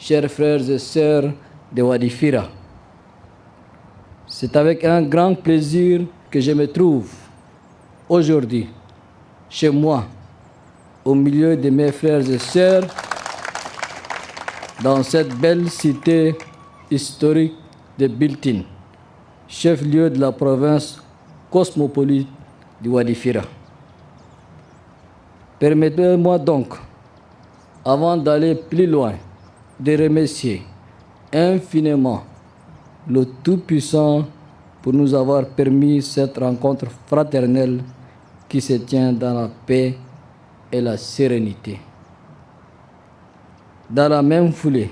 chers frères et sœurs de Wadifira. C'est avec un grand plaisir que je me trouve aujourd'hui chez moi, au milieu de mes frères et sœurs, dans cette belle cité historique de Biltine, chef-lieu de la province cosmopolite du Wadifira. Permettez-moi donc, avant d'aller plus loin, de remercier infiniment le Tout-Puissant pour nous avoir permis cette rencontre fraternelle qui se tient dans la paix et la sérénité. Dans la même foulée,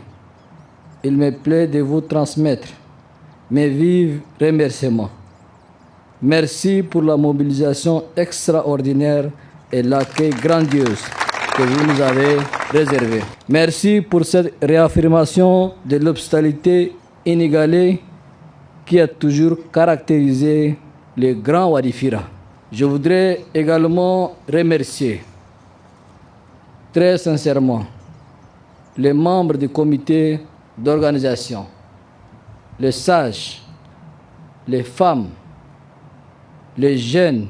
il me plaît de vous transmettre mes vifs remerciements. Merci pour la mobilisation extraordinaire et l'accueil grandiose que vous nous avez réservé. Merci pour cette réaffirmation de l'hospitalité inégalée qui a toujours caractérisé le Grand Wadifira. Je voudrais également remercier très sincèrement les membres du comité d'organisation, les sages, les femmes, les jeunes,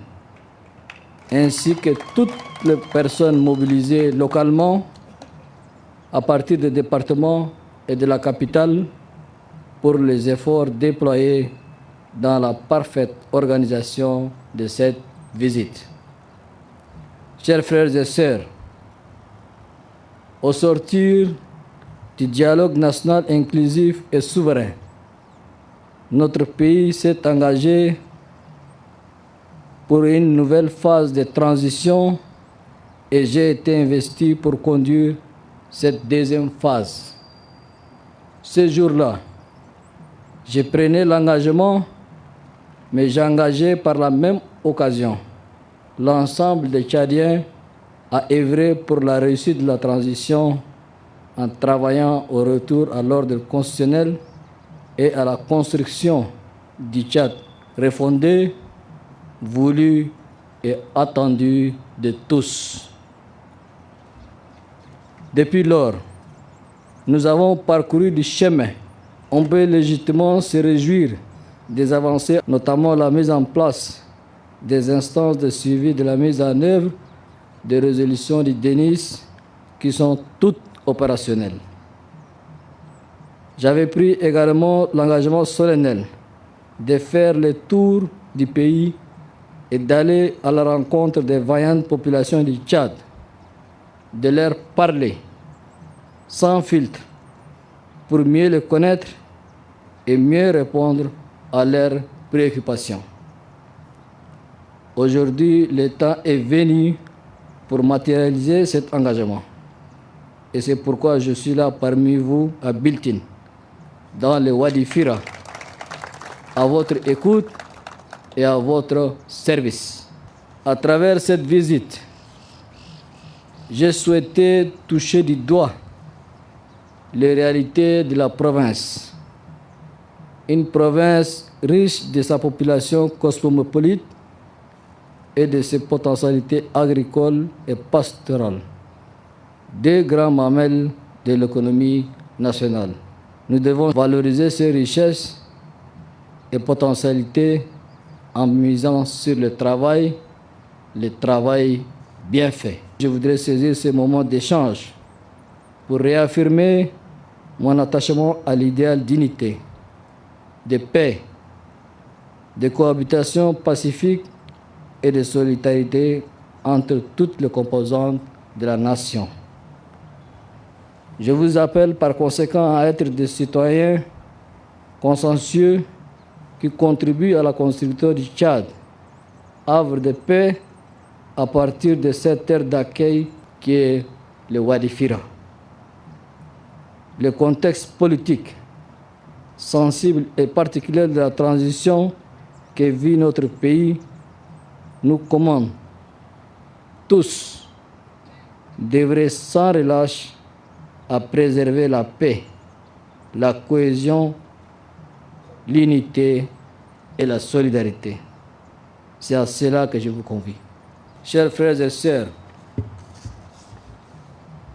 ainsi que toutes les personnes mobilisées localement à partir des départements et de la capitale pour les efforts déployés dans la parfaite organisation de cette visite. Chers frères et sœurs, au sortir du dialogue national inclusif et souverain, notre pays s'est engagé pour une nouvelle phase de transition et j'ai été investi pour conduire cette deuxième phase. Ce jour-là, je prenais l'engagement, mais j'engageais par la même occasion l'ensemble des Tchadiens à œuvrer pour la réussite de la transition en travaillant au retour à l'ordre constitutionnel et à la construction du Tchad refondé, voulu et attendu de tous. Depuis lors, nous avons parcouru du chemin. On peut légitimement se réjouir des avancées, notamment la mise en place des instances de suivi de la mise en œuvre des résolutions du DENIS qui sont toutes opérationnelles. J'avais pris également l'engagement solennel de faire le tour du pays et d'aller à la rencontre des vaillantes populations du Tchad, de leur parler sans filtre pour mieux les connaître et mieux répondre à leurs préoccupations. Aujourd'hui, le temps est venu pour matérialiser cet engagement. Et c'est pourquoi je suis là parmi vous à Biltine, dans le Wadifira, à votre écoute et à votre service. À travers cette visite, j'ai souhaité toucher du doigt les réalités de la province. Une province riche de sa population cosmopolite et de ses potentialités agricoles et pastorales, deux grands mamelles de l'économie nationale. Nous devons valoriser ces richesses et potentialités en misant sur le travail bien fait. Je voudrais saisir ce moment d'échange pour réaffirmer mon attachement à l'idéal d'unité, de paix, de cohabitation pacifique et de solidarité entre toutes les composantes de la nation. Je vous appelle par conséquent à être des citoyens consciencieux qui contribuent à la construction du Tchad, havre de paix à partir de cette terre d'accueil qui est le Wadifira. Le contexte politique sensible et particulier de la transition que vit notre pays nous commande tous d'œuvrer sans relâche à préserver la paix, la cohésion, l'unité et la solidarité. C'est à cela que je vous convie. Chers frères et sœurs,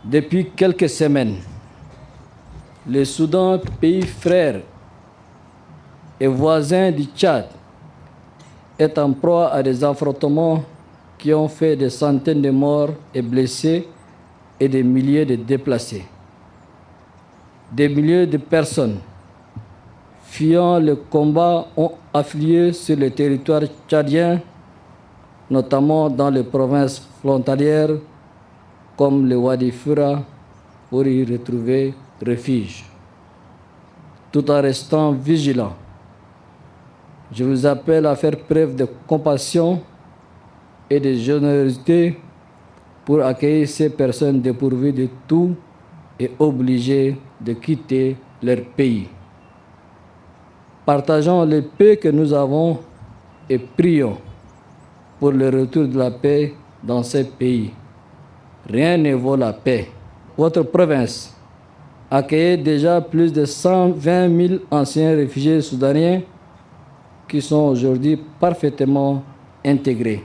depuis quelques semaines, Le Soudan, pays frère et voisin du Tchad, est en proie à des affrontements qui ont fait des centaines de morts et blessés et des milliers de déplacés. Des milliers de personnes fuyant le combat ont afflué sur le territoire tchadien, notamment dans les provinces frontalières comme le Wadi Fura, pour y retrouver refuge. Tout en restant vigilants, je vous appelle à faire preuve de compassion et de générosité pour accueillir ces personnes dépourvues de tout et obligées de quitter leur pays. Partageons le paix que nous avons et prions pour le retour de la paix dans ces pays. Rien ne vaut la paix. Votre province accueille déjà plus de 120 000 anciens réfugiés soudaniens qui sont aujourd'hui parfaitement intégrés,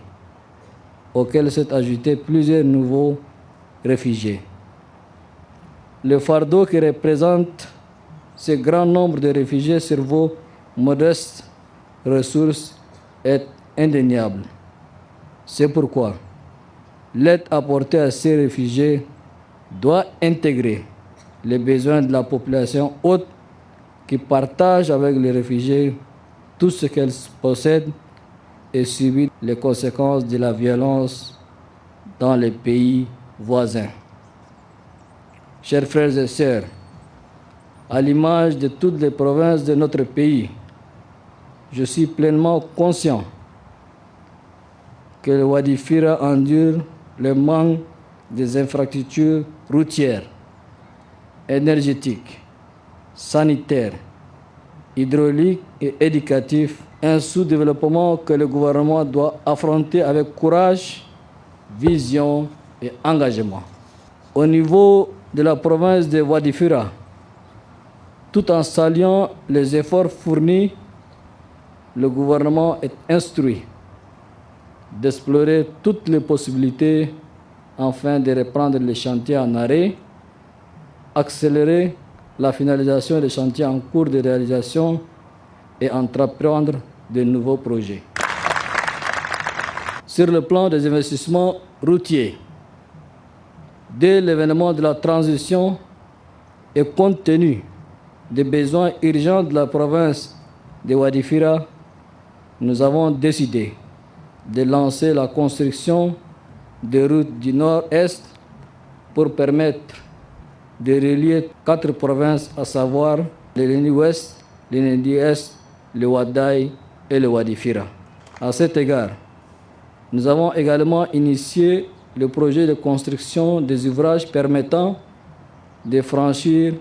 auxquels s'est ajouté plusieurs nouveaux réfugiés. Le fardeau que représente ce grand nombre de réfugiés sur vos modestes ressources est indéniable. C'est pourquoi l'aide apportée à ces réfugiés doit intégrer les besoins de la population haute qui partage avec les réfugiés tout ce qu'elle possède et subit les conséquences de la violence dans les pays voisins. Chers frères et sœurs, à l'image de toutes les provinces de notre pays, je suis pleinement conscient que le Wadi Fira endure le manque des infrastructures routières, énergétiques, sanitaires, hydrauliques et éducatifs, un sous-développement que le gouvernement doit affronter avec courage, vision et engagement. Au niveau de la province de Wadi Fira, tout en saluant les efforts fournis, le gouvernement est instruit d'explorer toutes les possibilités afin de reprendre les chantiers en arrêt, accélérer la finalisation des chantiers en cours de réalisation et entreprendre de nouveaux projets. Sur le plan des investissements routiers, dès l'événement de la transition et compte tenu des besoins urgents de la province de Wadi Fira, nous avons décidé de lancer la construction des routes du nord-est pour permettre de relier 4 provinces, à savoir le Leni-Ouest, le Leni-Est, le Wadaï et le Wadi Fira. À cet égard, nous avons également initié le projet de construction des ouvrages permettant de franchir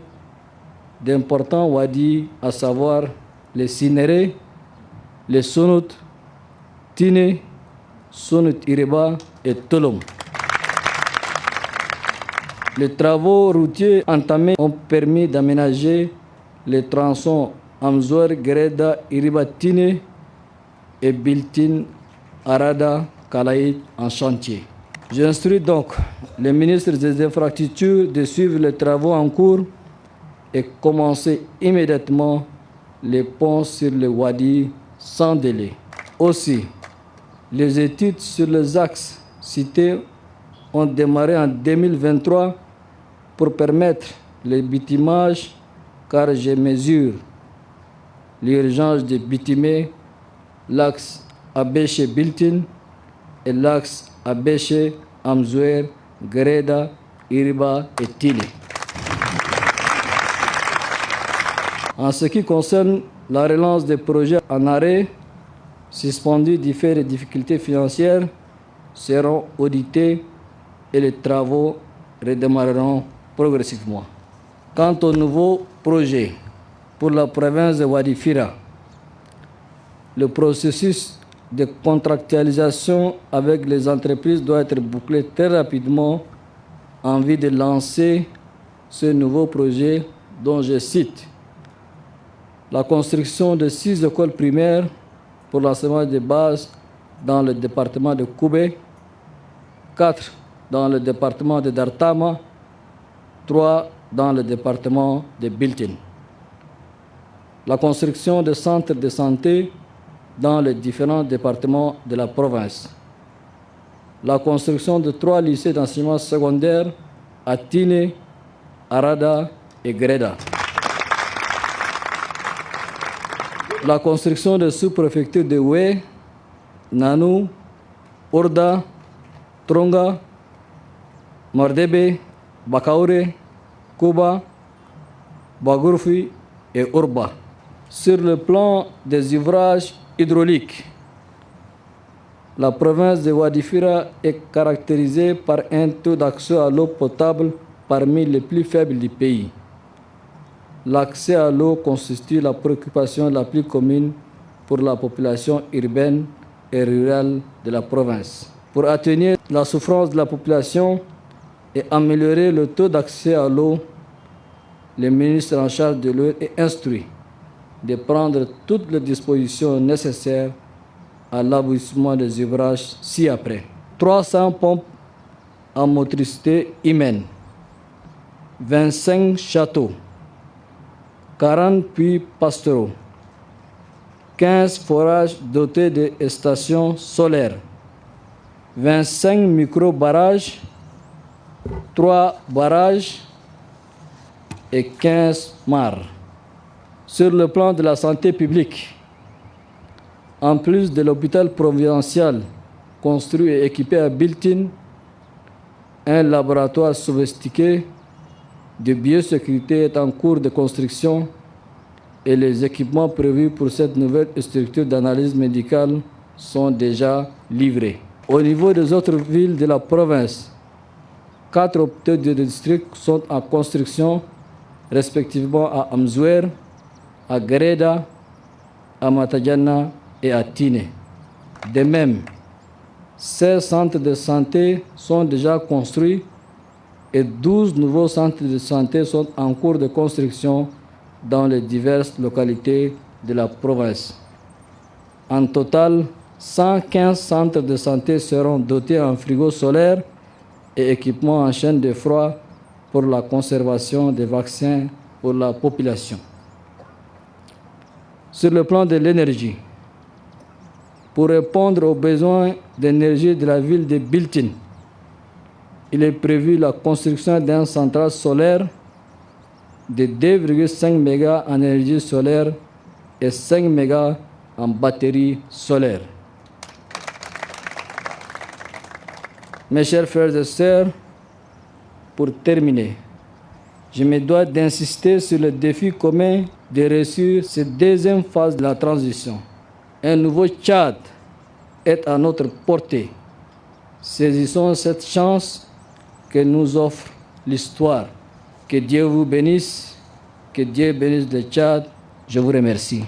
d'importants wadis, à savoir les Sinéré, les Sunut, Tine, Sunut Iriba et Tolom. Les travaux routiers entamés ont permis d'aménager les tronçons Amzour, Greda, Iriba, Tine et Biltine, Arada, Kalaïd en chantier. J'instruis donc les ministres des Infrastructures de suivre les travaux en cours et commencer immédiatement les ponts sur le Wadi sans délai. Aussi, les études sur les axes cités ont démarré en 2023 pour permettre le bitumage, car je mesure l'urgence de bitumer l'axe Abéché-Biltine et l'axe Abéché-Amzour, Greda, Iriba et Tili. En ce qui concerne la relance des projets en arrêt, suspendus du fait des difficultés financières, seront audités et les travaux redémarreront progressivement. Quant au nouveau projet pour la province de Wadi Fira, le processus de contractualisation avec les entreprises doit être bouclé très rapidement en vue de lancer ce nouveau projet dont je cite la construction de 6 écoles primaires pour l'enseignement de base dans le département de Koubé, 4 dans le département de Dartama, 3 dans le département de Biltine. La construction de centres de santé dans les différents départements de la province. La construction de 3 lycées d'enseignement secondaire à Tine, Arada et Greda. La construction de sous-préfectures de Oué, Nanou, Orda, Tronga, Mordebe, Bakaure, Kuba, Bagurfi et Urba. Sur le plan des ouvrages hydrauliques, la province de Wadifira est caractérisée par un taux d'accès à l'eau potable parmi les plus faibles du pays. L'accès à l'eau constitue la préoccupation la plus commune pour la population urbaine et rurale de la province. Pour atténuer la souffrance de la population et améliorer le taux d'accès à l'eau, le ministre en charge de l'eau est instruit de prendre toutes les dispositions nécessaires à l'aboutissement des ouvrages ci-après. 300 pompes en motricité humaine, 25 châteaux, 40 puits pastoraux, 15 forages dotés de stations solaires, 25 micro-barrages, 3 barrages et 15 mares. Sur le plan de la santé publique, en plus de l'hôpital provincial construit et équipé à Biltine, un laboratoire sophistiqué de biosécurité est en cours de construction et les équipements prévus pour cette nouvelle structure d'analyse médicale sont déjà livrés. Au niveau des autres villes de la province, 4 hôpitaux de district sont en construction, respectivement à Amzouer, à Greda, à Matadjana et à Tine. De même, 16 centres de santé sont déjà construits et 12 nouveaux centres de santé sont en cours de construction dans les diverses localités de la province. En total, 115 centres de santé seront dotés en frigo solaire et équipements en chaîne de froid pour la conservation des vaccins pour la population. Sur le plan de l'énergie, pour répondre aux besoins d'énergie de la ville de Biltine, il est prévu la construction d'une centrale solaire de 2,5 MW en énergie solaire et 5 MW en batterie solaire. Mes chers frères et sœurs, pour terminer, je me dois d'insister sur le défi commun de réussir cette deuxième phase de la transition. Un nouveau Tchad est à notre portée. Saisissons cette chance que nous offre l'histoire. Que Dieu vous bénisse, que Dieu bénisse le Tchad. Je vous remercie.